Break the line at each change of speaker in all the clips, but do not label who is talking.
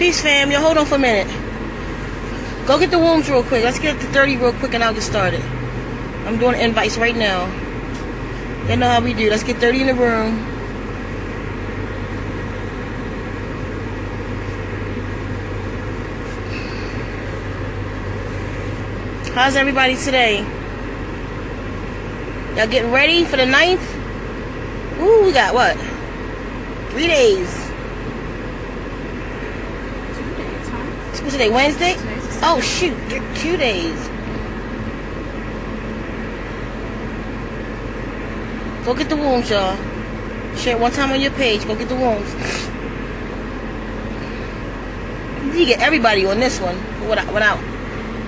Peace, fam. Yo, hold on for a minute. Go get the wombs real quick. Let's get to 30 real quick and I'll get started. I'm doing invites right now. You know how we do. Let's get 30 in the room. How's everybody today? Y'all getting ready for the 9th? Ooh, we got what? 3 days. What's today, Wednesday? Oh, shoot. 2 days. Go get the wombs, y'all. Share it one time on your page. Go get the wombs. You need to get everybody on this one. What I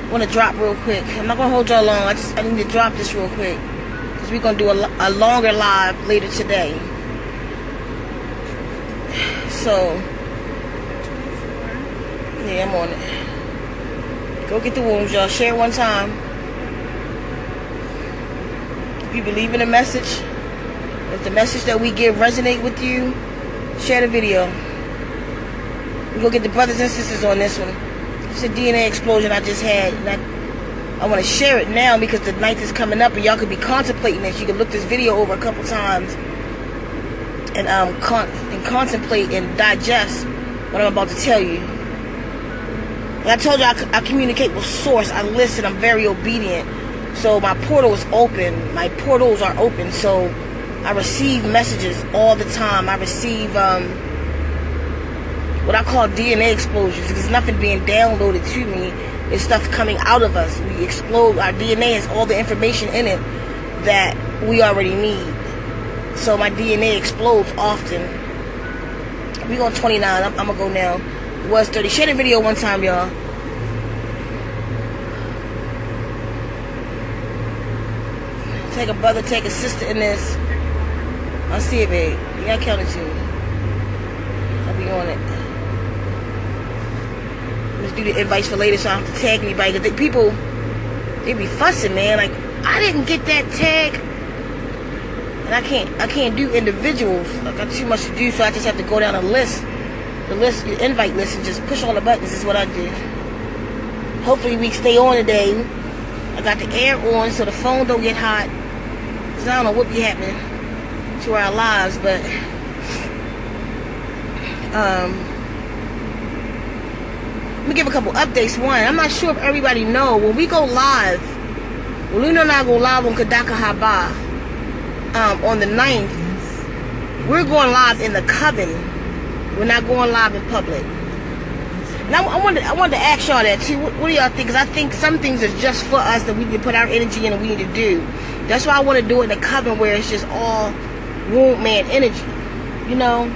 want to drop real quick. I'm not going to hold y'all long. I need to drop this real quick. Because we're going to do a longer live later today. So... yeah, I'm on it. Go get the wombs, y'all. Share it one time. If you believe in the message, if the message that we give resonate with you, share the video. We go get the brothers and sisters on this one. It's a DNA explosion I just had. And I want to share it now because the 9th is coming up and y'all could be contemplating this. You can look this video over a couple times and contemplate and digest what I'm about to tell you. I told you I communicate with source. I listen. I'm very obedient. So my portal is open. My portals are open. So I receive messages all the time. I receive what I call DNA explosions. There's nothing being downloaded to me. It's stuff coming out of us. We explode. Our DNA has all the information in it that we already need. So my DNA explodes often. We on 29. I'm going to go now. It was 30. Share the video one time, y'all. Take a brother, take a sister in this. I'll see it, babe. You gotta count it to me. I'll be on it. Let's do the invites for later so I don't have to tag anybody. Because people, they be fussing, man. Like, I didn't get that tag. And I can't do individuals. I got too much to do, so I just have to go down a list. The invite list, and just push all the buttons is what I do. Hopefully we stay on today. I got the air on so the phone don't get hot. Cause I don't know what be happening to our lives, but let me give a couple updates. One, I'm not sure if everybody know when we go live. When Luna and I go live on Kadaka Haba on the 9th, we're going live in the Coven. We're not going live in public. Now I wanted to ask y'all that too. What do y'all think? Because I think some things are just for us that we can put our energy in and we need to do. That's why I want to do it in the Coven where it's just all wombman energy. You know?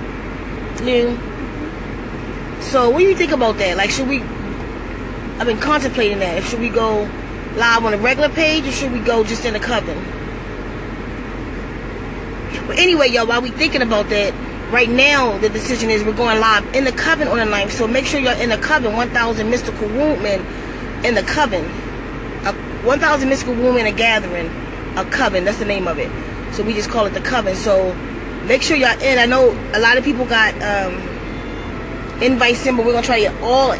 So what do you think about that? Like, should we... I've been contemplating that. Should we go live on a regular page or should we go just in the Coven? But anyway, y'all, while we thinking about that, right now, the decision is we're going live in the Coven on the 9th. So make sure you're in the Coven. 1,000 mystical wombmen in the Coven. 1,000 mystical wombmen a gathering. A Coven. That's the name of it. So we just call it the Coven. So make sure y'all in. I know a lot of people got invite symbol. We're going to try to get all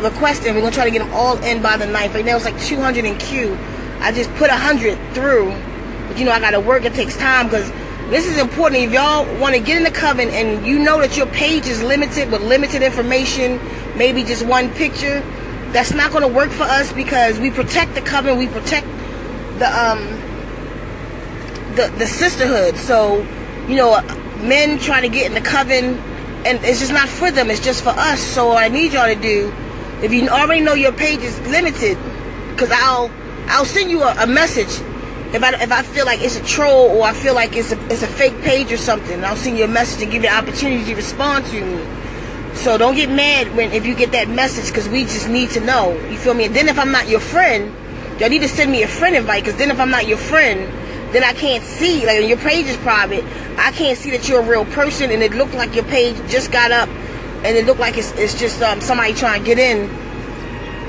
requesting. We're going to try to get them all in by the 9th. Right now it's like 200 in queue. I just put 100 through. But you know, I got to work. It takes time because... this is important. If y'all want to get in the Coven and you know that your page is limited with limited information, maybe just one picture, that's not going to work for us because we protect the Coven, we protect the sisterhood. So, you know, men trying to get in the Coven and it's just not for them, it's just for us. So what I need y'all to do, if you already know your page is limited, because I'll send you a message. If I feel like it's a troll or I feel like it's a fake page or something, I'll send you a message and give you the opportunity to respond to me. So don't get mad if you get that message because we just need to know. You feel me? And then if I'm not your friend, y'all need to send me a friend invite because then if I'm not your friend, then I can't see. Like when your page is private, I can't see that you're a real person and it looked like your page just got up and it looked like it's just somebody trying to get in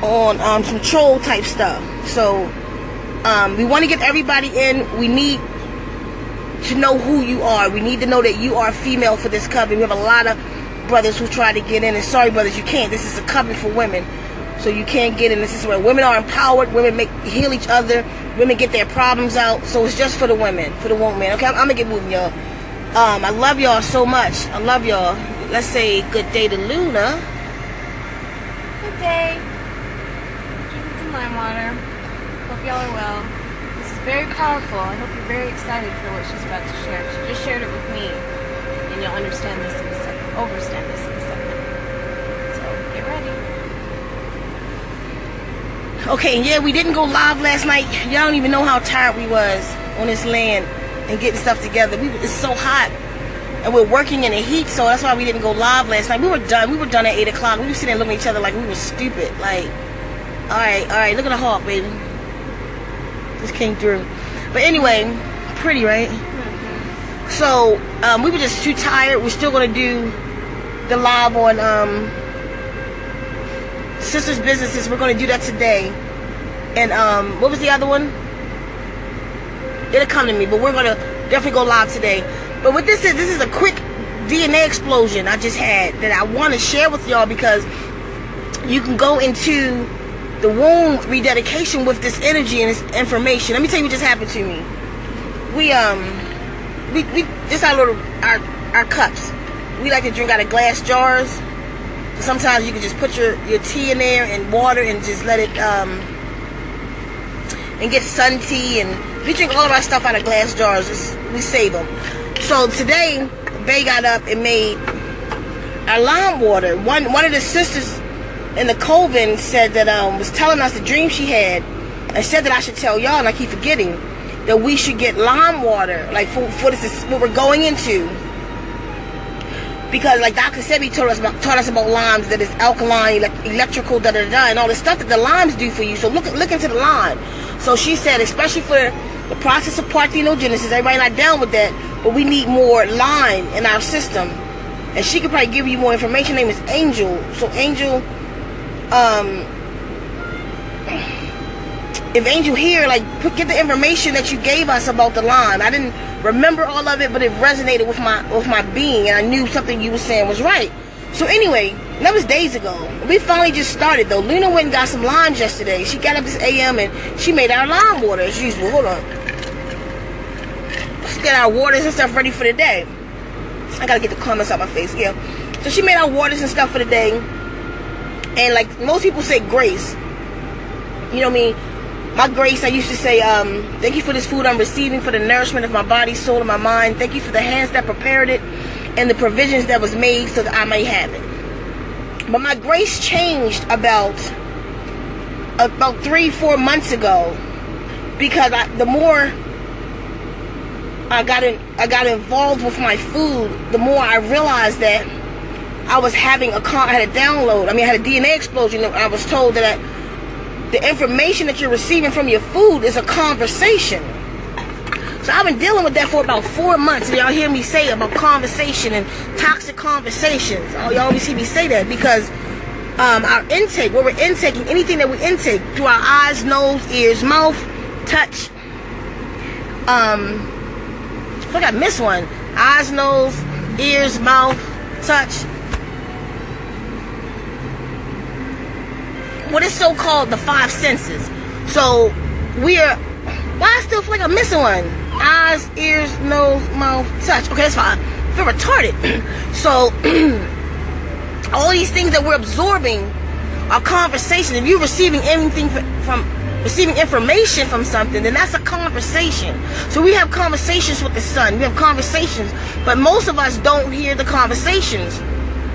on some troll type stuff. So we want to get everybody in. We need to know who you are. We need to know that you are female for this Coven. We have a lot of brothers who try to get in, and sorry brothers, you can't. This is a coven for women, so you can't get in. This is where women are empowered, women heal each other, women get their problems out. So it's just for the women, for the woman. Okay, I'm gonna get moving, y'all. I love y'all so much. I love y'all. Let's say good day to Luna.
Good day. Drinking some lime water. Hope y'all are well. This is very powerful. I hope you're very excited for what she's about to share. She just shared it with me, and you'll understand this in a second. Overstand this in a second. So get ready.
Okay, yeah, we didn't go live last night. Y'all don't even know how tired we was on this land and getting stuff together. It's so hot, and we're working in the heat, so that's why we didn't go live last night. We were done at 8 o'clock. We were sitting there looking at each other like we were stupid. Like, all right, look at the hawk, baby. Just came through. But anyway, pretty, right? Mm-hmm. So we were just too tired. We're still gonna do the live on Sisters Businesses. We're gonna do that today. And what was the other one? It'll come to me, but we're gonna definitely go live today. But what this is a quick DNA explosion I just had that I want to share with y'all, because you can go into the womb rededication with this energy and this information. Let me tell you what just happened to me. We just our cups. We like to drink out of glass jars. Sometimes you can just put your tea in there and water and just let it and get sun tea, and we drink all of our stuff out of glass jars. We save them. So today, Bay got up and made our lime water. One of the sisters in the Coven said that was telling us the dream she had, and said that I should tell y'all, and I keep forgetting, that we should get lime water, like for this is what we're going into. Because like Dr. Sebi taught us about limes, that it's alkaline, electrical, and all the stuff that the limes do for you. So look into the lime. So she said, especially for the process of parthenogenesis, everybody not down with that, but we need more lime in our system. And she could probably give you more information. Her name is Angel. So Angel, if Angel here, like, get the information that you gave us about the lime. I didn't remember all of it, but it resonated with my being, and I knew something you were saying was right. So anyway, that was days ago. We finally just started though. Luna went and got some limes yesterday. She got up this AM and she made our lime water as usual. Hold on. Let's get our waters and stuff ready for the day. I gotta get the comments out my face. Yeah. So she made our waters and stuff for the day. And like most people say grace. You know what I mean? My grace, I used to say, thank you for this food I'm receiving, for the nourishment of my body, soul, and my mind. Thank you for the hands that prepared it and the provisions that was made so that I may have it. But my grace changed about 3-4 months ago, because the more I got involved with my food, the more I realized that I was having I had a download. I mean, I had a DNA explosion. I was told that the information that you're receiving from your food is a conversation. So I've been dealing with that for about 4 months. And y'all hear me say about conversation and toxic conversations. Y'all always hear me say that, because our intake, where we're intaking anything that we intake through our eyes, nose, ears, mouth, touch. I think I missed one. Eyes, nose, ears, mouth, touch. What is so called the 5 senses. So why I still feel like I'm missing one? Eyes, ears, nose, mouth, touch. Okay, that's fine. I feel retarded. So all these things that we're absorbing are conversations. If you're receiving anything from receiving information from something, then that's a conversation. So we have conversations with the sun. We have conversations, but most of us don't hear the conversations.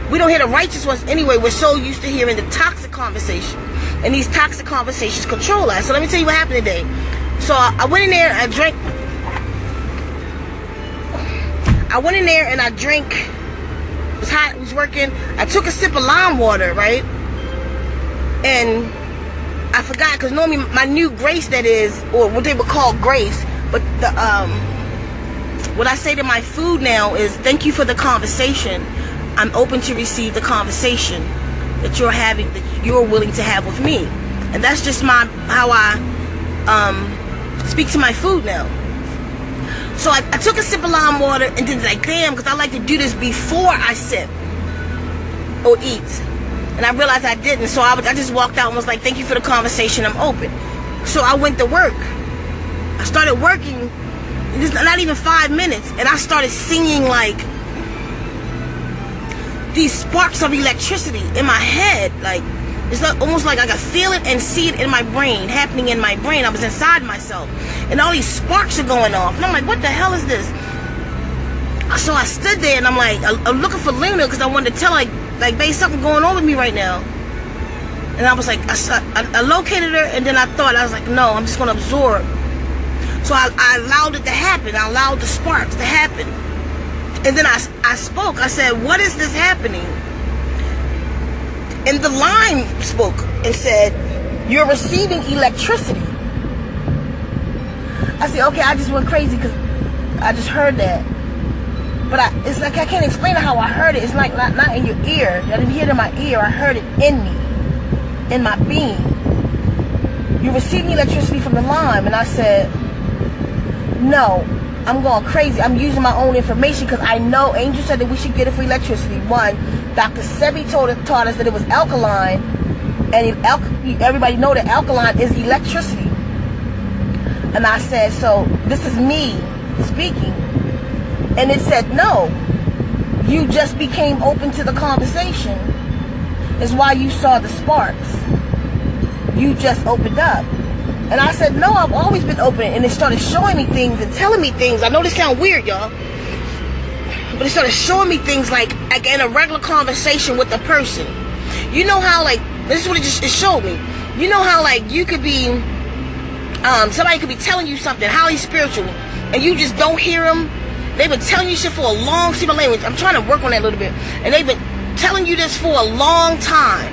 We don't hear the righteous ones anyway. We're so used to hearing the toxic conversation. And these toxic conversations control us. So let me tell you what happened today. So I went in there and I drank. I went in there and I drank. It was hot, it was working. I took a sip of lime water, right? And I forgot, because normally my new grace, that is, or what they would call grace, but the what I say to my food now is, thank you for the conversation. I'm open to receive the conversation that you're having, that you're willing to have with me. And that's just how I speak to my food now. So I took a sip of lime water and then like, damn, because I like to do this before I sip. or eat. And I realized I didn't, so I just walked out and was like, thank you for the conversation, I'm open. So I went to work. I started working, not even 5 minutes, and I started seeing like these sparks of electricity in my head. Like, it's almost like I could feel it and see it in my brain, happening in my brain. I was inside myself, and all these sparks are going off, and I'm like, what the hell is this? So I stood there, and I'm like, I'm looking for Lena, because I wanted to tell her, like, babe, something going on with me right now. And I was like, I located her, and then I was like, no, I'm just going to absorb. So I allowed it to happen. I allowed the sparks to happen. And then I spoke. I said, what is this happening? And the line spoke and said, you're receiving electricity. I said, okay, I just went crazy because I just heard that. But it's like I can't explain how I heard it. It's like not in your ear. I didn't hear it in my ear. I heard it in me, in my being. You're receiving electricity from the line. And I said, no, I'm going crazy. I'm using my own information because I know Angel said that we should get it for electricity. One, Dr. Sebi taught us that it was alkaline. And everybody know that alkaline is electricity. And I said, so this is me speaking. And it said, no, you just became open to the conversation. Is why you saw the sparks. You just opened up. And I said, no, I've always been open. And it started showing me things and telling me things. I know this sounds weird, y'all. But it started showing me things like in a regular conversation with a person. You know how, like, this is what it showed me. You know how, like, you could be, somebody could be telling you something, highly spiritual, and you just don't hear them. They've been telling you shit for a long, see my language, I'm trying to work on that a little bit. And they've been telling you this for a long time.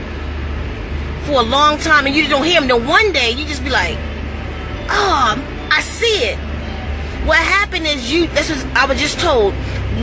For a long time, and you just don't hear them. Then one day, you just be like, oh, I see it. What happened is I was just told,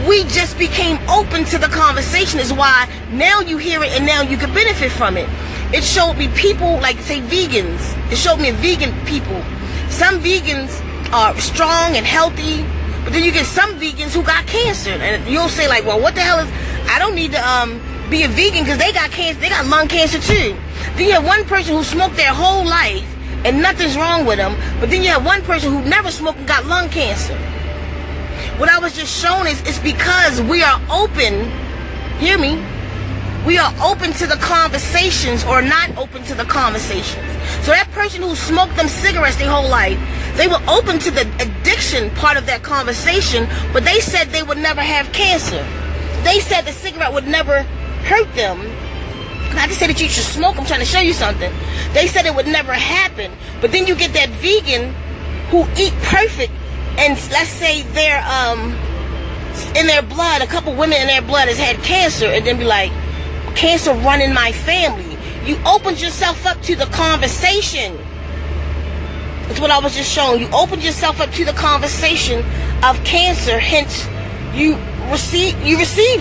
we just became open to the conversation is why now you hear it and now you can benefit from it. It showed me people, like, say, vegans. It showed me vegan people. Some vegans are strong and healthy, but then you get some vegans who got cancer, and you'll say, like, well, what the hell is, I don't need to be a vegan because they got cancer, they got lung cancer too. Then you have one person who smoked their whole life and nothing's wrong with them, but then you have one person who never smoked and got lung cancer. What I was just shown is it's because we are open, hear me, we are open to the conversations or not open to the conversations. So that person who smoked them cigarettes their whole life, they were open to the addiction part of that conversation, but they said they would never have cancer. They said the cigarette would never hurt them. I just said that you should smoke. I'm trying to show you something. They said it would never happen. But then you get that vegan who eat perfect, and let's say they're in their blood, a couple women in their blood has had cancer, and then be like, cancer run in my family. You opened yourself up to the conversation. That's what I was just showing. You opened yourself up to the conversation of cancer, hence you received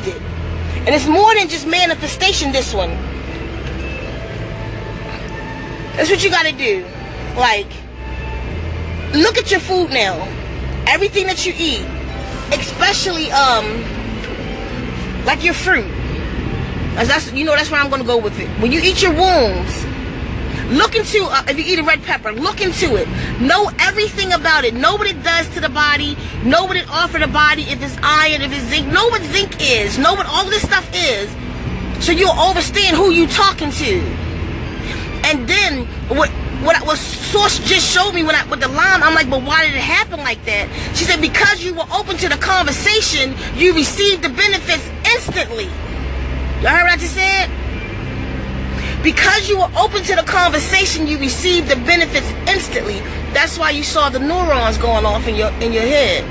it. And it's more than just manifestation, this one. That's what you gotta do. Like, look at your food now. Everything that you eat, especially like your fruit. That's where I'm gonna go with it. When you eat your wounds, look into, if you eat a red pepper, look into it. Know everything about it. Know what it does to the body. Know what it offers the body, if it's iron, if it's zinc. Know what zinc is. Know what all this stuff is, so you'll understand who you talking to. And then, what Source just showed me with the lime, I'm like, but why did it happen like that? She said, because you were open to the conversation, you received the benefits instantly. Y'all heard what I just said? Because you were open to the conversation, you received the benefits instantly. That's why you saw the neurons going off in your head.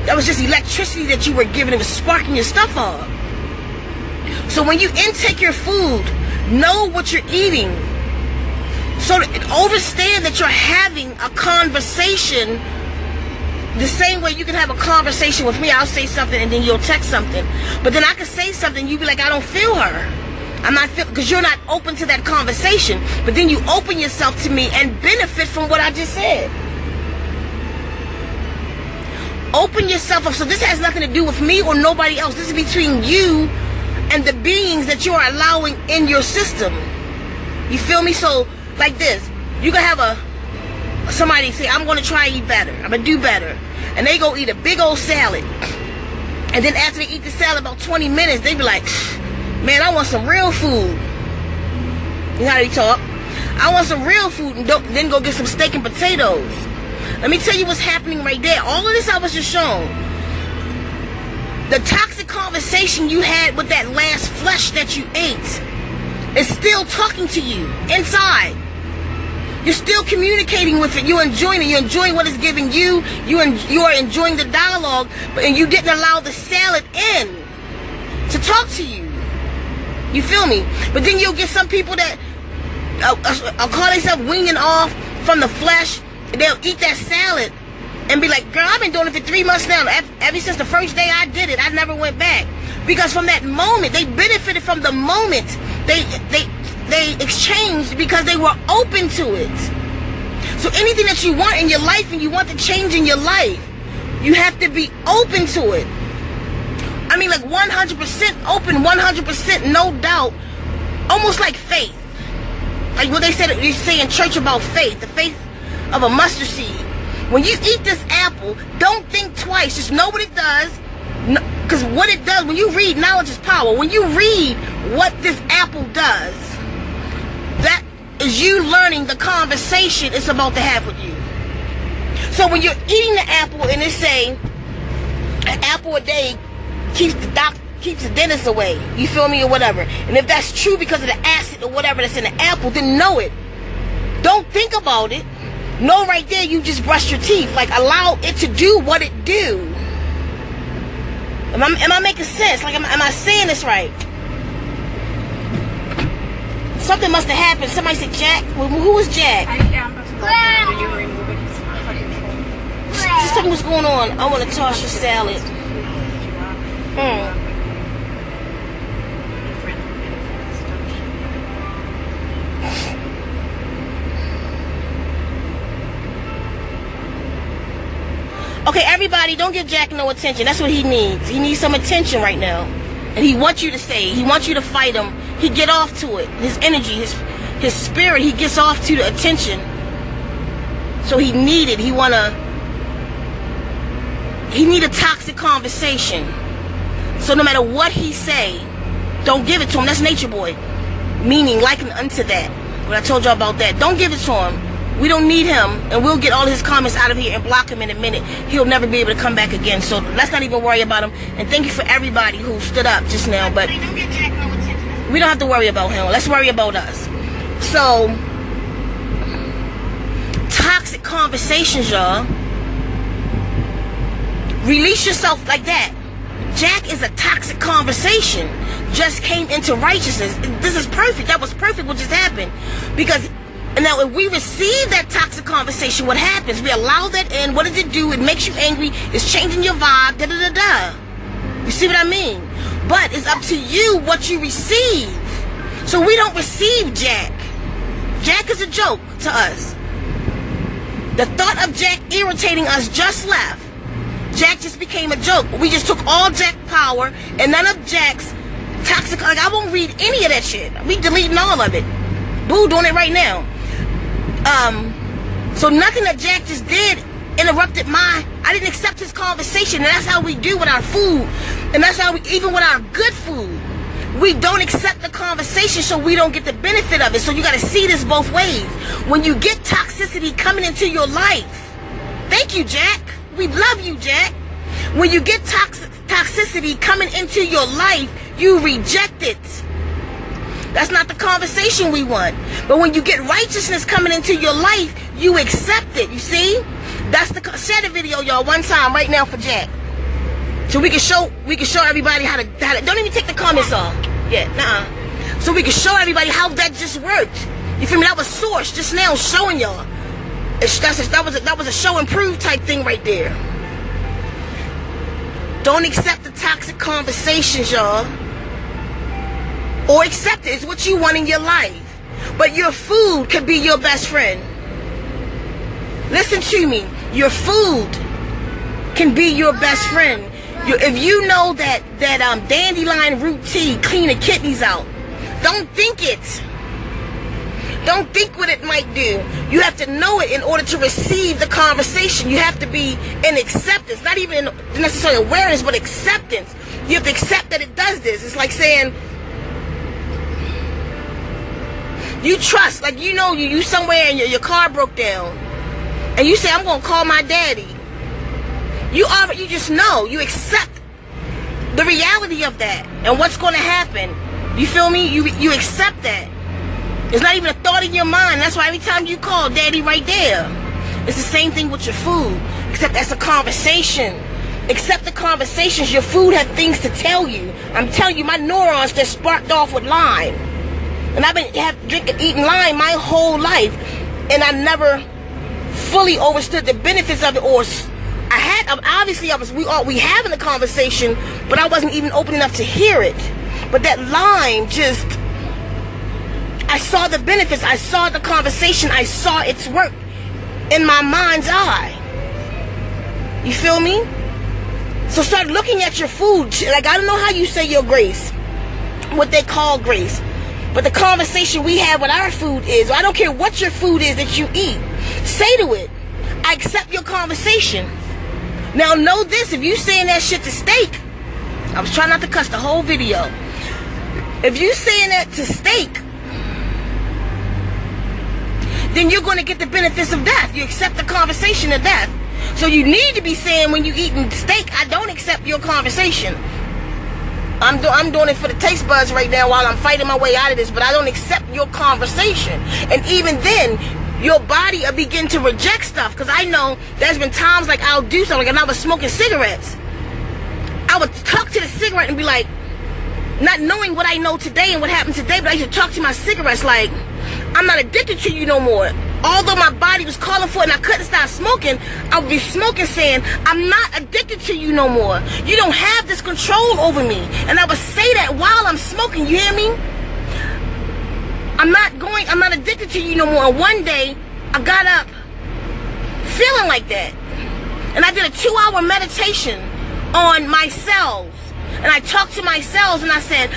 That was just electricity that you were giving. It was sparking your stuff up. So when you intake your food, know what you're eating. So understand that you're having a conversation the same way you can have a conversation with me. I'll say something and then you'll text something. But then I can say something, you be like, I don't feel her. I'm not feeling, because you're not open to that conversation. But then you open yourself to me and benefit from what I just said. Open yourself up. So this has nothing to do with me or nobody else. This is between you and the beings that you are allowing in your system. You feel me? So, like this, you can have somebody say, I'm going to try to eat better. I'm going to do better. And they go eat a big old salad. And then after they eat the salad, about 20 minutes, they be like, man, I want some real food. You know how they talk? I want some real food, and then go get some steak and potatoes. Let me tell you what's happening right there. All of this I was just shown. The toxic conversation you had with that last flesh that you ate is still talking to you inside. You're still communicating with it. You're enjoying it. You're enjoying what it's giving you. You are enjoying the dialogue, and you didn't allow the salad in to talk to you. You feel me? But then you'll get some people that I'll call themselves weaning off from the flesh. They'll eat that salad and be like, girl, I've been doing it for 3 months now. Ever since the first day I did it, I never went back. Because from that moment, they benefited from the moment. They exchanged because they were open to it. So anything that you want in your life and you want to change in your life, you have to be open to it. I mean, like 100% open, 100% no doubt. Almost like faith. Like what they say in church about faith. The faith of a mustard seed. When you eat this apple, don't think twice. Just know what it does. Because what it does, when you read, knowledge is power. When you read what this apple does, that is you learning the conversation it's about to have with you. So when you're eating the apple and it say, an apple a day keeps the dentist away, you feel me, or whatever. And if that's true because of the acid or whatever that's in the apple, then know it. Don't think about it. Know right there you just brushed your teeth. Like, allow it to do what it do. Am I making sense? Like, am I saying this right? Something must have happened. Somebody said Jack. Who was Jack?
Yeah, I'm about to go after you remove it. It's fucking full.
Just tell me what's going on. I want to toss your salad. Okay, everybody, don't give Jack no attention. That's what he needs. He needs some attention right now. And he wants you to say, he wants you to fight him. He get off to it. His energy, his spirit, he gets off to the attention. So he need it. He need a toxic conversation. So no matter what he say, don't give it to him. That's nature boy. Meaning liken unto that. What I told y'all about that. Don't give it to him. We don't need him, and we'll get all his comments out of here and block him in a minute. He'll never be able to come back again. So let's not even worry about him. And thank you for everybody who stood up just now. But we don't have to worry about him. Let's worry about us. So, toxic conversations, y'all. Release yourself like that. Jack is a toxic conversation. Just came into righteousness. This is perfect. That was perfect what just happened. Because now if we receive that toxic conversation, what happens? We allow that in. What does it do? It makes you angry. It's changing your vibe. Da da da da. You see what I mean? But it's up to you what you receive. So we don't receive Jack. Jack is a joke to us. The thought of Jack irritating us just left. Jack just became a joke. We just took all Jack power and none of Jack's toxic. Like, I won't read any of that shit. We deleting all of it. Boo doing it right now. So nothing that Jack just did interrupted I didn't accept his conversation. And that's how we do with our food. And that's how we, even with our good food, we don't accept the conversation, so we don't get the benefit of it. So you got to see this both ways. When you get toxicity coming into your life, thank you, Jack. We love you, Jack. When you get toxicity coming into your life, you reject it. That's not the conversation we want. But when you get righteousness coming into your life, you accept it. You see? That's the share the video, y'all, one time right now for Jack. So we can show everybody how to don't even take the comments off. Yeah, nah. So we can show everybody how that just worked. You feel me? That was source just now showing y'all. That was a show and prove type thing right there. Don't accept the toxic conversations, y'all. Or accept it. It's what you want in your life. But your food could be your best friend. Listen to me. Your food can be your best friend. If you know that dandelion root tea clean the kidneys out, don't think it. Don't think what it might do. You have to know it in order to receive the conversation. You have to be in acceptance, not even in necessarily awareness, but acceptance. You have to accept that it does this. It's like saying, you trust, like you somewhere and your car broke down, and you say, I'm gonna call my daddy. You just know, you accept the reality of that and what's gonna happen. You feel me? You accept that. It's not even a thought in your mind. That's why every time you call, daddy right there. It's the same thing with your food, except that's a conversation. Accept the conversations. Your food has things to tell you. I'm telling you, my neurons just sparked off with lime. And I've been eating lime my whole life, and I never fully understood the benefits of it. Or we having a conversation, but I wasn't even open enough to hear it. But that lime just, I saw the benefits, I saw the conversation, I saw its work in my mind's eye. You feel me? So start looking at your food. Like, I don't know how you say your grace, what they call grace, but the conversation we have with our food is, I don't care what your food is that you eat, say to it, I accept your conversation. Now know this, if you saying that shit to steak, I was trying not to cuss the whole video. If you saying that to steak, then you're going to get the benefits of death. You accept the conversation of death. So you need to be saying when you eating steak, I don't accept your conversation. I'm doing it for the taste buds right now while I'm fighting my way out of this, but I don't accept your conversation. And even then, your body will begin to reject stuff. Because I know there's been times like I'll do something, like when I was smoking cigarettes, I would talk to the cigarette and be like, not knowing what I know today and what happened today, but I used to talk to my cigarettes like, I'm not addicted to you no more. Although my body was calling for it and I couldn't stop smoking, I would be smoking saying, I'm not addicted to you no more. You don't have this control over me. And I would say that while I'm smoking, you hear me? I'm not addicted to you no more. And one day, I got up feeling like that. And I did a 2-hour meditation on my cells. And I talked to my cells and I said,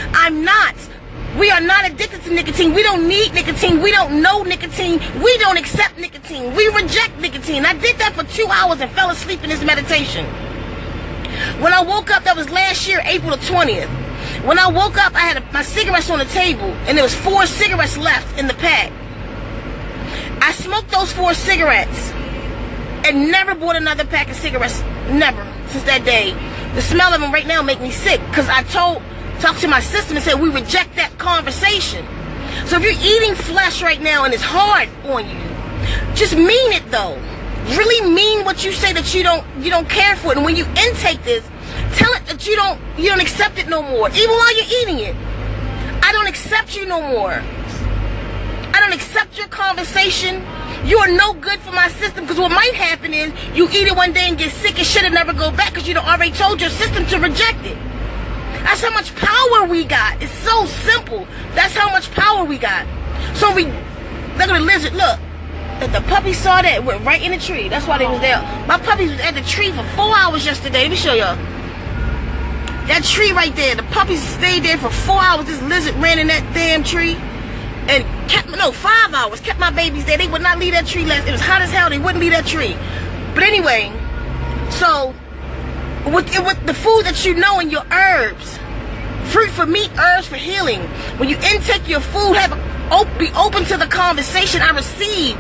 we are not addicted to nicotine. We don't need nicotine. We don't know nicotine. We don't accept nicotine. We reject nicotine. I did that for 2 hours and fell asleep in this meditation. When I woke up, that was last year, April the 20th. When I woke up, I had my cigarettes on the table, and there was 4 cigarettes left in the pack. I smoked those 4 cigarettes and never bought another pack of cigarettes. Never. Since that day. The smell of them right now make me sick, because I talked to my system and said, we reject that conversation. So if you're eating flesh right now and it's hard on you, just mean it though. Really mean what you say, that you don't care for it. And when you intake this, tell it that you don't accept it no more. Even while you're eating it. I don't accept you no more. I don't accept your conversation. You are no good for my system, because what might happen is you eat it one day and get sick and shit and never go back because you done already told your system to reject it. That's how much power we got. It's so simple. That's how much power we got. So look at the lizard, look. The puppy saw that, went right in the tree. That's why they was there. My puppies was at the tree for 4 hours yesterday. Let me show y'all. That tree right there, the puppies stayed there for 4 hours. This lizard ran in that damn tree and 5 hours, kept my babies there. They would not leave that tree. It was hot as hell. They wouldn't leave that tree. But anyway, so with the food that you know and your herbs, fruit for meat, herbs for healing, when you intake your food, be open to the conversation. I receive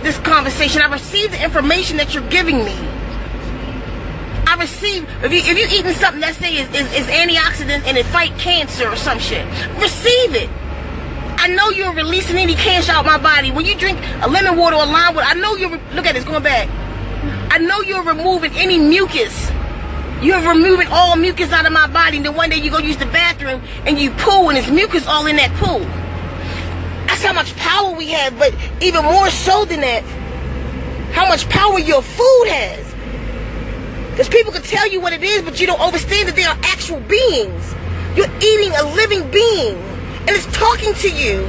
this conversation. I receive the information that you're giving me. I receive, if you eating something that say is antioxidants and it fight cancer or some shit, receive it. I know you're releasing any cancer out my body. When you drink a lemon water or lime water, I know look at this, going back. I know you're removing any mucus. You're removing all mucus out of my body, and then one day you go use the bathroom and you poo and there's mucus all in that poo. That's how much power we have, but even more so than that, how much power your food has. Because people can tell you what it is, but you don't understand that they are actual beings. You're eating a living being, and it's talking to you.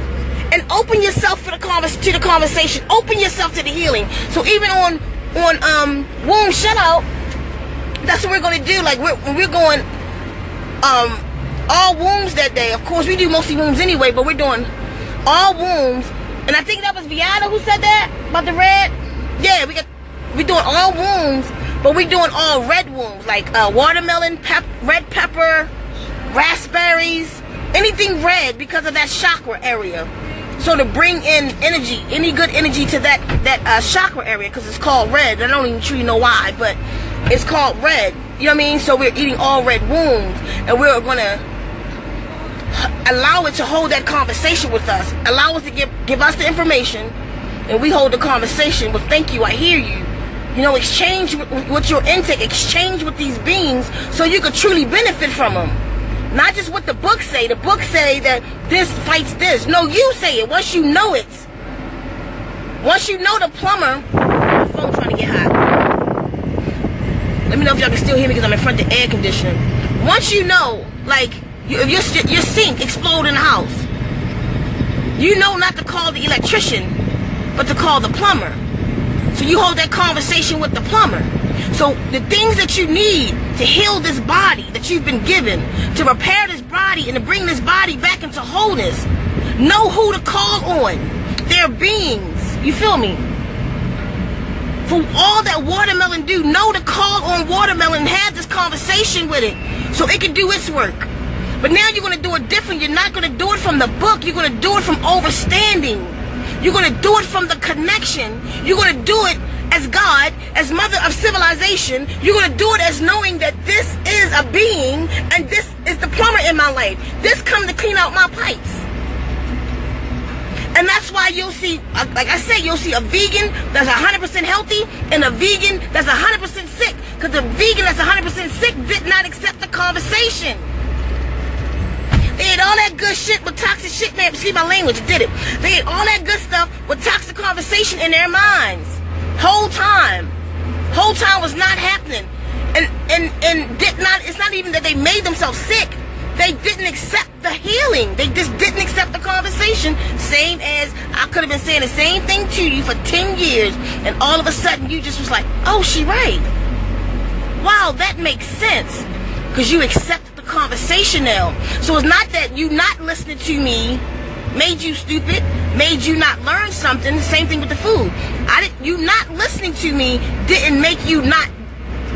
And open yourself to the conversation. Open yourself to the healing. So even on womb shutout, That's what we're going to do. Like, we're going all wombs that day. Of course, we do mostly wombs anyway, but we're doing all wombs. And I think that was Viana who said that about the red. Yeah, we're doing all wombs, but we're doing all red wombs, like watermelon, red pepper, raspberries, anything red, because of that chakra area. So to bring in energy, any good energy to that chakra area, because it's called red. I don't even truly know why, but it's called red. You know what I mean? So we're eating all red wombs, and we're gonna allow it to hold that conversation with us. Allow us to give us the information, and we hold the conversation with thank you, I hear you. You know, exchange with your intake, exchange with these beings so you could truly benefit from them. Not just what the books say. The books say that this fights this. No, you say it. Once you know it. Once you know the plumber. My phone's trying to get hot. Let me know if y'all can still hear me because I'm in front of the air conditioning. Once you know, like, if your sink explode in the house, you know not to call the electrician, but to call the plumber. So you hold that conversation with the plumber. So the things that you need to heal this body that you've been given, to repair this body and to bring this body back into wholeness, know who to call on. They're beings. You feel me? For all that watermelon do, know to call on watermelon and have this conversation with it so it can do its work. But now you're going to do it different. You're not going to do it from the book. You're going to do it from overstanding. You're going to do it from the connection. You're going to do it as God, as mother of civilization. You're going to do it as knowing that this is a being and this is the plumber in my life. This come to clean out my pipes. And that's why you'll see, like I said, you'll see a vegan that's 100% healthy and a vegan that's 100% sick. Because the vegan that's 100% sick did not accept the conversation. They ate all that good shit with toxic shit, man. Excuse my language, did it. They ate all that good stuff with toxic conversation in their minds. Whole time was not happening. And did not, it's not even that they made themselves sick. They didn't accept the healing. They just didn't accept the conversation. Same as I could have been saying the same thing to you for 10 years. And all of a sudden you just was like, oh, she right. Wow, that makes sense. Because you accepted the conversation now. So it's not that you not listening to me made you stupid, made you not learn something. Same thing with the food. You not listening to me didn't make you not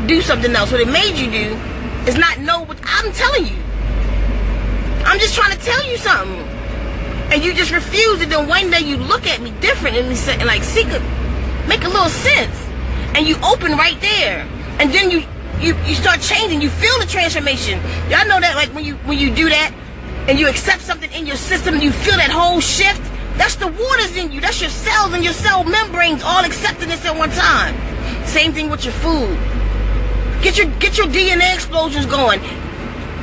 do something else. What it made you do is not know what I'm telling you. I'm just trying to tell you something. And you just refuse. And then one day you look at me different and you say, like, Ceka, make a little sense. And you open right there. And then you start changing. You feel the transformation. Y'all know that, like, when you do that and you accept something in your system and you feel that whole shift, that's the waters in you. That's your cells and your cell membranes all accepting this at one time. Same thing with your food. Get your DNA explosions going.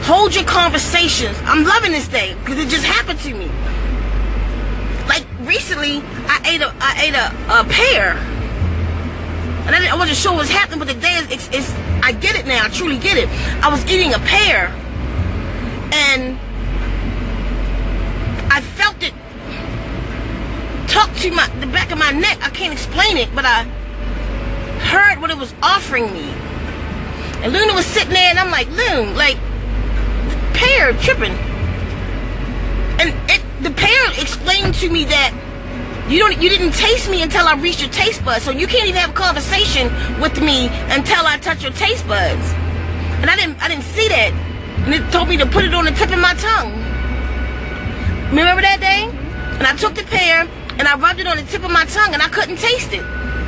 Hold your conversations. I'm loving this day because it just happened to me. Like recently, I ate a pear, and I wasn't sure what was happening. But the day is I get it now. I truly get it. I was eating a pear, and I felt it talk to the back of my neck. I can't explain it, but I heard what it was offering me. And Luna was sitting there, and I'm like, Luna, like. Pear tripping, and the pear explained to me that you didn't taste me until I reached your taste buds, so you can't even have a conversation with me until I touch your taste buds. And I didn't see that, and it told me to put it on the tip of my tongue. Remember that day? And I took the pear and I rubbed it on the tip of my tongue, and I couldn't taste it.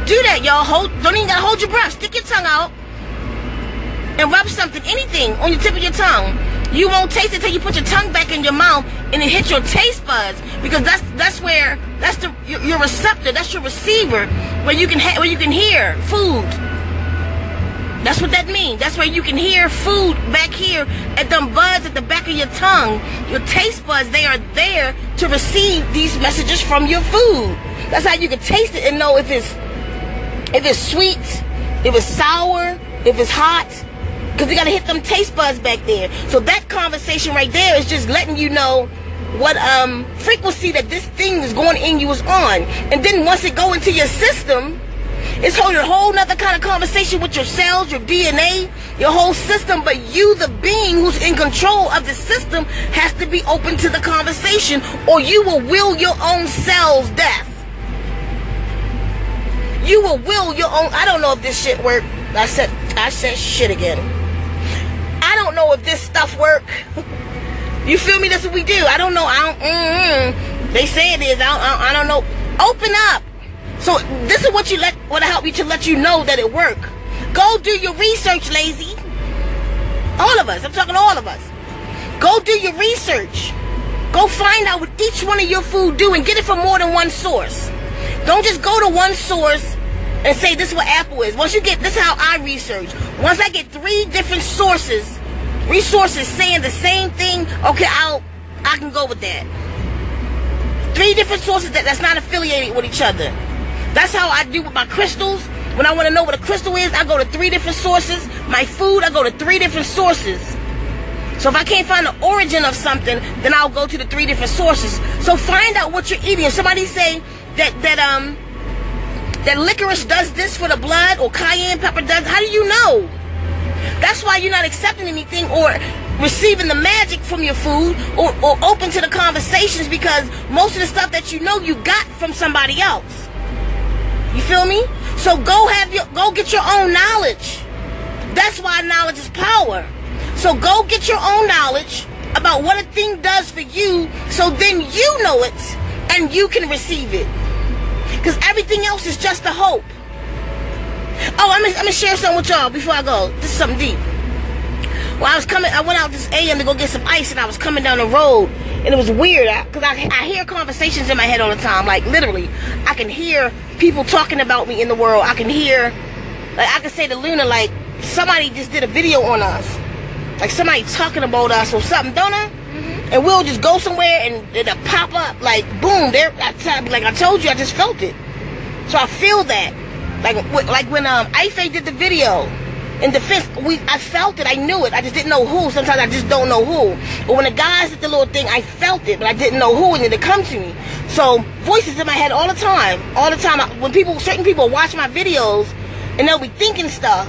Do that, y'all. Don't even gotta hold your breath. Stick your tongue out and rub something, anything, on your tip of your tongue. You won't taste it till you put your tongue back in your mouth and it hits your taste buds, because that's your receptor, that's your receiver, where you can hear food. That's what that means. That's where you can hear food back here at them buds at the back of your tongue. Your taste buds, they are there to receive these messages from your food. That's how you can taste it and know if it's sweet, if it's sour, if it's hot. Because you got to hit them taste buds back there. So that conversation right there is just letting you know what frequency that this thing is going in you is on. And then once it go into your system, it's holding a whole nother kind of conversation with your cells, your DNA, your whole system, but you, the being who's in control of the system, has to be open to the conversation, or you will your own cells death. You will your own. I don't know if this shit work. I said shit again. I don't know if this stuff work. You feel me? That's what we do. I don't know. They say it is. I don't know. Open up. So this is what I help you to let you know that it work. Go do your research, lazy. All of us. I'm talking to all of us. Go do your research. Go find out what each one of your food do and get it from more than one source. Don't just go to one source and say this is what apple is. Once you get, this is how I research. Once I get 3 different resources saying the same thing, okay, I can go with that. 3 different sources that's not affiliated with each other. That's how I do with my crystals. When I want to know what a crystal is, I go to 3 different sources. My food, I go to 3 different sources. So if I can't find the origin of something, then I'll go to the 3 different sources. So find out what you're eating. If somebody say that licorice does this for the blood, or cayenne pepper does, how do you know? That's why you're not accepting anything or receiving the magic from your food, or open to the conversations, because most of the stuff that you know you got from somebody else. You feel me? So go get your own knowledge. That's why knowledge is power. So go get your own knowledge about what a thing does for you, so then you know it and you can receive it. Because everything else is just a hope. Oh, I'm gonna share something with y'all before I go. This is something deep. Well, I went out this AM to go get some ice, and I was coming down the road, and it was weird, because I hear conversations in my head all the time. Like, literally, I can hear people talking about me in the world. I can hear, like, I can say to Luna, like, somebody just did a video on us. Like, somebody talking about us or something, don't I? Mm-hmm. And we'll just go somewhere, and it'll pop up, like, boom, there. Like I told you, I just felt it. So I feel that. Like when Ife did the video in defense, I felt it, I knew it, I just didn't know who. Sometimes I just don't know who. But when the guys did the little thing, I felt it, but I didn't know who, and then it come to me. So voices in my head all the time. When certain people watch my videos, and they'll be thinking stuff,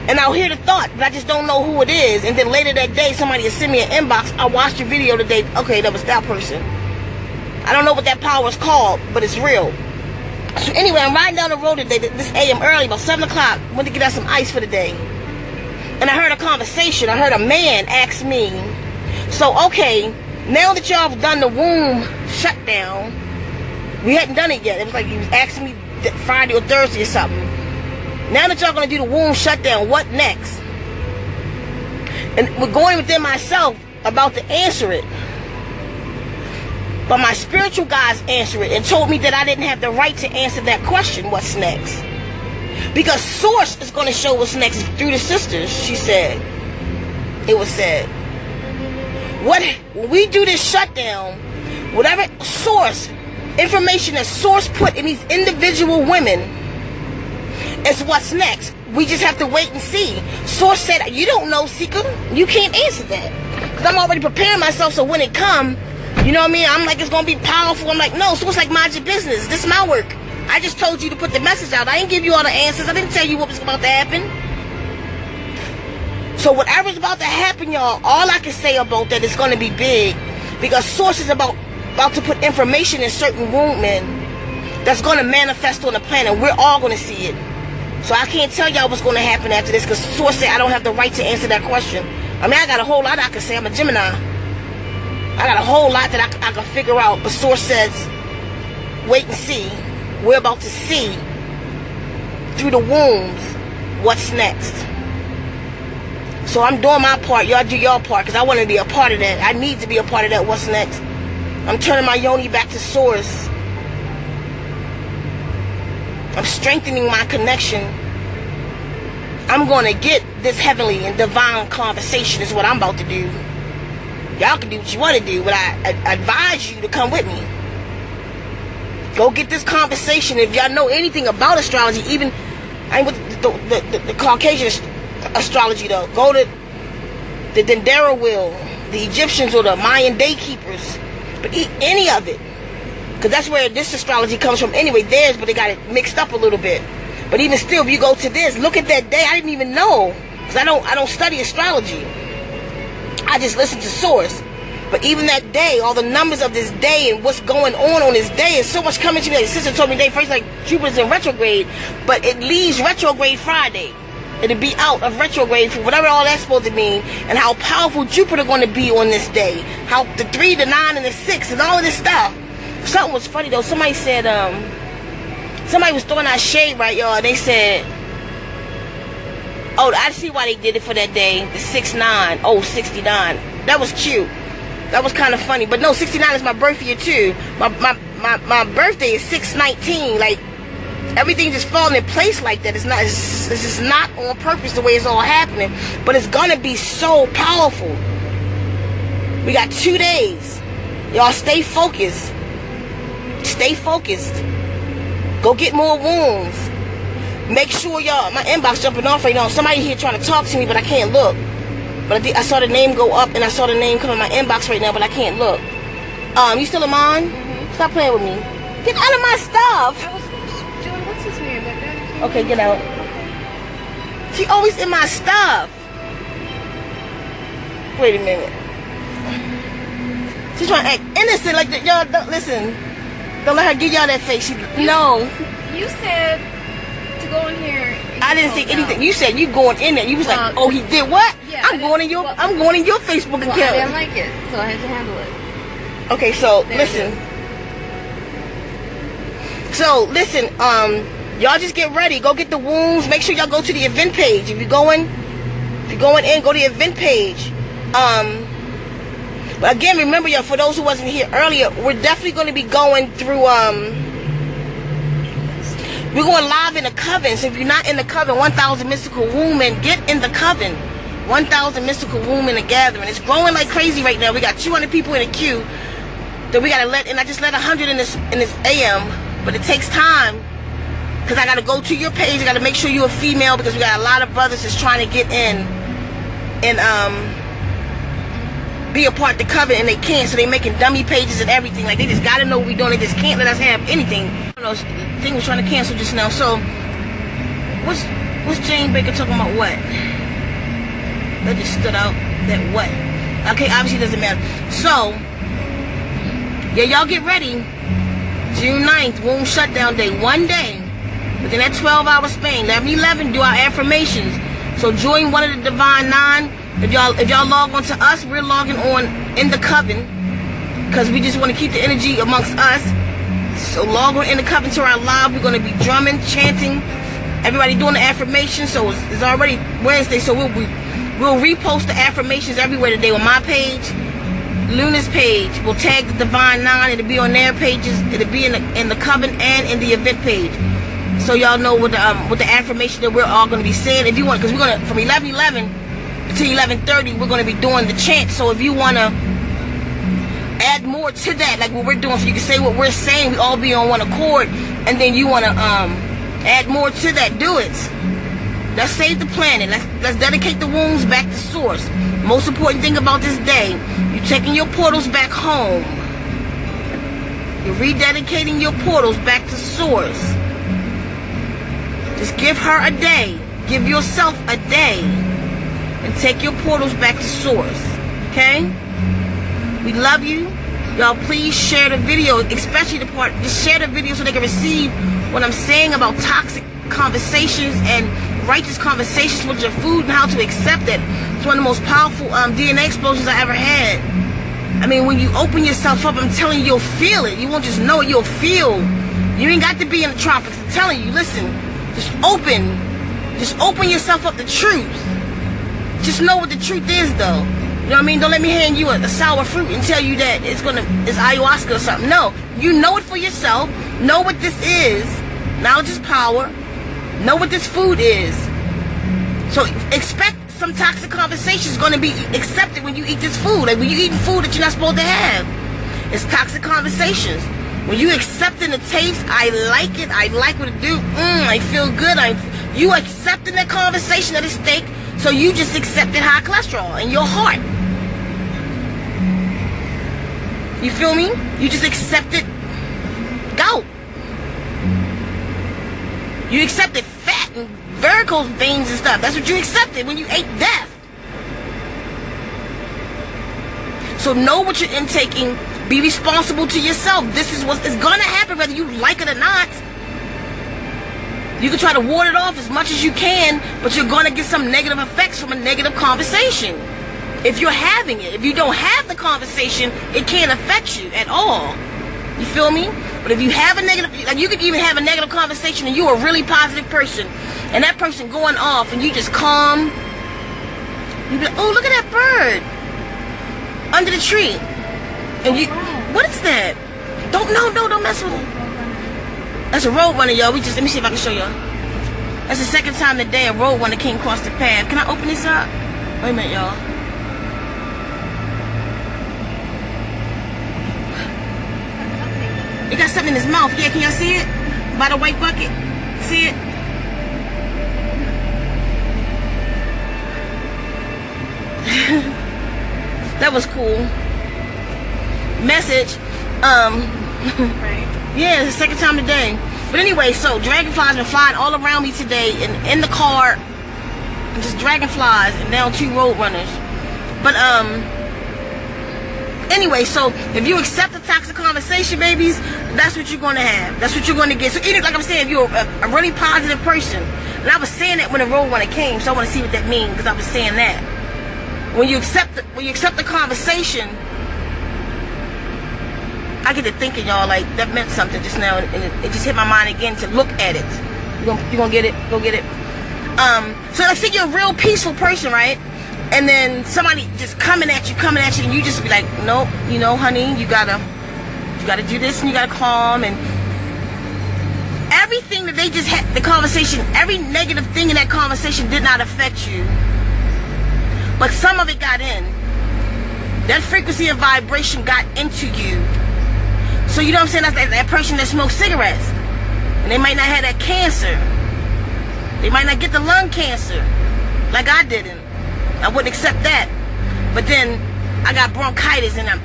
and I'll hear the thought, but I just don't know who it is. And then later that day, somebody will send me an inbox, I watched your video today, okay, that was that person. I don't know what that power is called, but it's real. So anyway, I'm riding down the road today, this AM early, about 7 o'clock, went to get us some ice for the day. And I heard a conversation. I heard a man ask me, so okay, now that y'all have done the womb shutdown, we hadn't done it yet. It was like he was asking me Friday or Thursday or something. Now that y'all going to do the womb shutdown, what next? And we're going within myself about to answer it. But my spiritual guys answered it and told me that I didn't have the right to answer that question, what's next? Because Source is going to show what's next through the sisters, she said. It was said. When we do this shutdown, whatever source, information that Source put in these individual women is what's next. We just have to wait and see. Source said, you don't know, Ceka. You can't answer that. Because I'm already preparing myself, so when it comes, you know what I mean? I'm like, it's going to be powerful. I'm like, no, so it's like, mind your business. This is my work. I just told you to put the message out. I didn't give you all the answers. I didn't tell you what was about to happen. So whatever's about to happen, y'all, all I can say about that is going to be big. Because Source is about to put information in certain women that's going to manifest on the planet. We're all going to see it. So I can't tell y'all what's going to happen after this, because Source said I don't have the right to answer that question. I mean, I got a whole lot I can say. I'm a Gemini. I got a whole lot that I can figure out, but Source says, wait and see. We're about to see through the wombs what's next. So I'm doing my part. Y'all do your part, because I want to be a part of that. I need to be a part of that what's next. I'm turning my yoni back to Source. I'm strengthening my connection. I'm going to get this heavenly and divine conversation is what I'm about to do. Y'all can do what you want to do, but I advise you to come with me. Go get this conversation. If y'all know anything about astrology, even I ain't with the Caucasian astrology though. Go to the Dendera wheel, the Egyptians or the Mayan day keepers. But any of it, because that's where this astrology comes from anyway. Theirs, but they got it mixed up a little bit. But even still, if you go to this, look at that day. I didn't even know because I don't study astrology. I just listen to source. But even that day, all the numbers of this day and what's going on this day is so much coming to me. Like the sister told me today, first like Jupiter's in retrograde, but it leaves retrograde Friday. It'll be out of retrograde for whatever all that's supposed to mean, and how powerful Jupiter going to be on this day. How the 3, the 9, and the 6, and all of this stuff. Something was funny though. Somebody said, somebody was throwing out shade, right, y'all. They said, oh, I see why they did it for that day. The 6-9, oh, 69. That was cute. That was kind of funny. But no, 69 is my birth year too. My birthday is 6/19. Like, everything just falling in place like that. It's just not on purpose the way it's all happening. But it's gonna be so powerful. We got 2 days. Y'all stay focused. Stay focused. Go get more wounds. Make sure y'all, my inbox jumping off right now. Somebody here trying to talk to me, but I can't look. But I saw the name go up, and I saw the name come in my inbox right now, but I can't look. You still in mine? Stop playing with me. Get out of my stuff.
I was doing what's his name, but then
okay, get out. She always in my stuff. Wait a minute. She's trying to act innocent, like y'all. Don't listen. Don't let her give y'all that face. No.
You said to go in here.
I didn't say anything. You said you going in there. You was like, oh, he did what?
Yeah,
I'm going in your Facebook account.
I didn't like it, so I had to handle it.
Okay, so listen. So listen, y'all just get ready. Go get the wounds. Make sure y'all go to the event page. If you're going in, go to the event page. But again, remember, y'all, for those who wasn't here earlier, we're definitely going to be going through we're going live in the Coven. So if you're not in the Coven, 1,000 Mystical Wombmen, get in the Coven. 1,000 Mystical Wombmen in a gathering. It's growing like crazy right now. We got 200 people in the queue that we got to let, and I just let 100 in this AM, but it takes time because I got to go to your page. I got to make sure you're a female because we got a lot of brothers that's trying to get in and be a part of the Coven, and they can't, so they making dummy pages and everything. Like, they just got to know what we're doing. They just can't let us have anything. I don't know, the thing was trying to cancel just now. So what's Jane Baker talking about? What that just stood out? That what? Okay, obviously it doesn't matter. So yeah, y'all get ready. June 9th, womb shutdown day. 1 day within that 12-hour span. 11/11, do our affirmations. So join one of the Divine 9. If y'all log on to us, we're logging on in the Coven because we just want to keep the energy amongst us. So log on in the Coven to our live. We're going to be drumming, chanting, everybody doing the affirmations. So it's already Wednesday, so we'll repost the affirmations everywhere today on my page, Luna's page. We'll tag the Divine 9. It'll be on their pages. It'll be in the Coven and in the event page. So y'all know what the affirmation that we're all going to be saying. If you want, because we're going to, from 11/11 to 11:30, we're going to be doing the chant. So if you want to add more to that, like what we're doing, so you can say what we're saying, we all be on one accord, and then you want to add more to that, do it. Let's save the planet. Let's dedicate the wombs back to source. Most important thing about this day, you're taking your portals back home. You're rededicating your portals back to source. Just give her a day. Give yourself a day. And take your portals back to source. Okay? We love you. Y'all please share the video, especially the part, just share the video so they can receive what I'm saying about toxic conversations and righteous conversations with your food and how to accept it. It's one of the most powerful DNA explosions I ever had. I mean, when you open yourself up, I'm telling you, you'll feel it. You won't just know it, you'll feel. You ain't got to be in the tropics. I'm telling you, listen, just open yourself up to truth. Just know what the truth is, though. You know what I mean? Don't let me hand you a sour fruit and tell you that it's ayahuasca or something. No, you know it for yourself. Know what this is. Knowledge is power. Know what this food is. So expect some toxic conversations going to be accepted when you eat this food. Like when you eating food that you're not supposed to have. It's toxic conversations. When you accepting the taste, I like it. I like what it do. I feel good. You accepting that conversation of the steak. So you just accepted high cholesterol in your heart. You feel me? You just accepted gout. You accepted fat and varicose veins and stuff. That's what you accepted when you ate death. So know what you're intaking. Be responsible to yourself. This is what is going to happen whether you like it or not. You can try to ward it off as much as you can, but you're going to get some negative effects from a negative conversation. If you're having it. If you don't have the conversation, it can't affect you at all. You feel me? But if you have a negative, like you could even have a negative conversation and you're a really positive person, and that person going off and you just calm, you be like, oh, look at that bird under the tree. And you, what is that? Don't mess with it. That's a road runner, y'all. Let me see if I can show y'all. That's the second time today a road runner came across the path. Can I open this up? Wait a minute, y'all. He got something in his mouth. Yeah, can y'all see it? By the white bucket. See it? That was cool. Message.
Right.
Yeah, it's the second time today. But anyway, so dragonflies been flying all around me today, and in the car, just dragonflies, and now 2 road runners. But anyway, so if you accept the toxic conversation, babies, that's what you're going to have. That's what you're going to get. So even like I'm saying, if you're a really positive person, and I was saying that when the road runner came, so I want to see what that means, because I was saying that when you accept the conversation, I get to thinking, y'all, like that meant something just now, and it just hit my mind again to look at it. You gonna get it? Go get it. So let's say you're a real peaceful person, right? And then somebody just coming at you, and you just be like, nope, honey, you gotta do this, and you gotta calm, and everything that they just had, the conversation, every negative thing in that conversation did not affect you, but some of it got in. That frequency of vibration got into you. So you know what I'm saying? That's that person that smokes cigarettes, and they might not have that cancer. They might not get the lung cancer, like I didn't. I wouldn't accept that. But then I got bronchitis, and I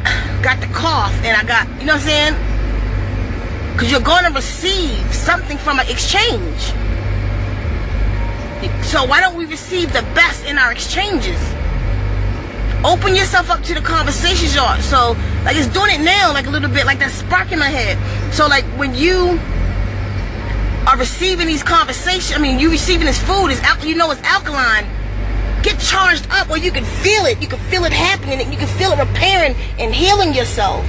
got the cough, and I got, you know what I'm saying? Because you're going to receive something from an exchange. So why don't we receive the best in our exchanges? Open yourself up to the conversations, y'all. So, like, it's doing it now, like a little bit, like that spark in my head. So, like, when you are receiving these conversations, I mean, you receiving this food, it's alkaline. Get charged up where you can feel it. You can feel it happening. You can feel it repairing and healing yourself.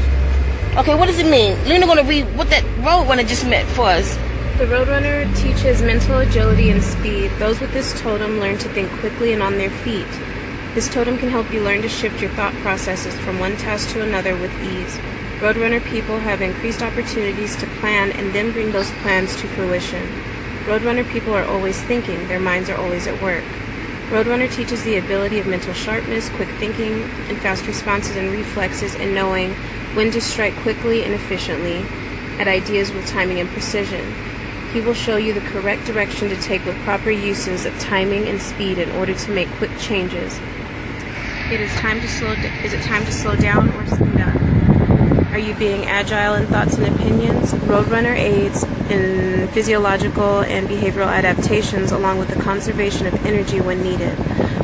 Okay, what does it mean? Lena gonna read what that road runner just meant for us.
The Roadrunner teaches mental agility and speed. Those with this totem learn to think quickly and on their feet. This totem can help you learn to shift your thought processes from one task to another with ease. Roadrunner people have increased opportunities to plan and then bring those plans to fruition. Roadrunner people are always thinking. Their minds are always at work. Roadrunner teaches the ability of mental sharpness, quick thinking, and fast responses and reflexes, and knowing when to strike quickly and efficiently at ideas with timing and precision. He will show you the correct direction to take with proper uses of timing and speed in order to make quick changes. Is it time to slow down or speed up? Are you being agile in thoughts and opinions? Roadrunner aids in physiological and behavioral adaptations along with the conservation of energy when needed.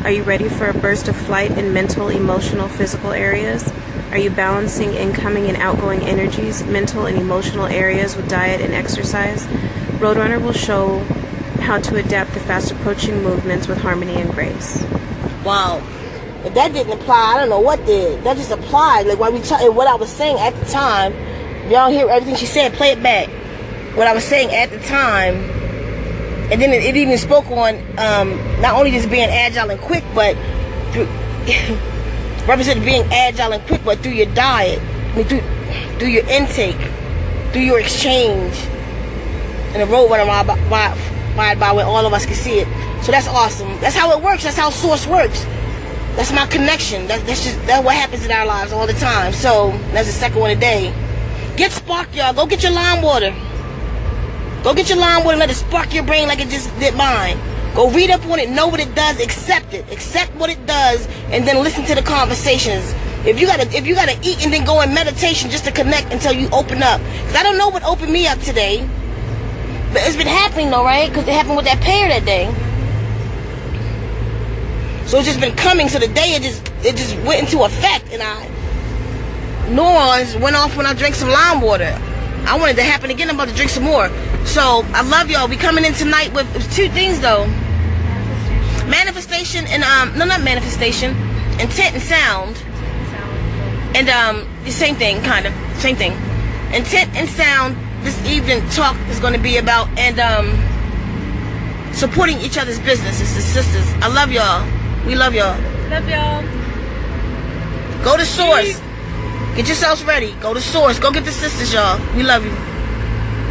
Are you ready for a burst of flight in mental, emotional, physical areas? Are you balancing incoming and outgoing energies, mental and emotional areas with diet and exercise? Roadrunner will show how to adapt the fast approaching movements with harmony and grace.
Wow. If that didn't apply, I don't know what did. That just applied. Like what I was saying at the time. Y'all hear everything she said, play it back. What I was saying at the time. And then it even spoke on not only just being agile and quick, but represented being agile and quick, but through your diet, I mean, through your intake, through your exchange. And the road running by where all of us can see it. So that's awesome. That's how it works. That's how Source works. That's my connection. That's what happens in our lives all the time. So that's the second one today. Get sparked, y'all. Go get your lime water. Go get your lime water and let it spark your brain like it just did mine. Go read up on it, know what it does, accept it. Accept what it does, and then listen to the conversations. If you gotta eat and then go in meditation just to connect until you open up. Because I don't know what opened me up today. But it's been happening though, right? Because it happened with that pair that day. So it's just been coming. So the day it just went into effect, and neurons went off when I drank some lime water. I wanted to happen again. I'm about to drink some more. So I love y'all. We coming in tonight with two things though. Manifestation and no, not manifestation. Intent and sound. And the same thing, kind of same thing. Intent and sound. This evening talk is going to be about and supporting each other's business. It's the sisters. I love y'all. We love y'all.
Love y'all.
Go to source. Get yourselves ready. Go to source. Go get the sisters, y'all. We love you.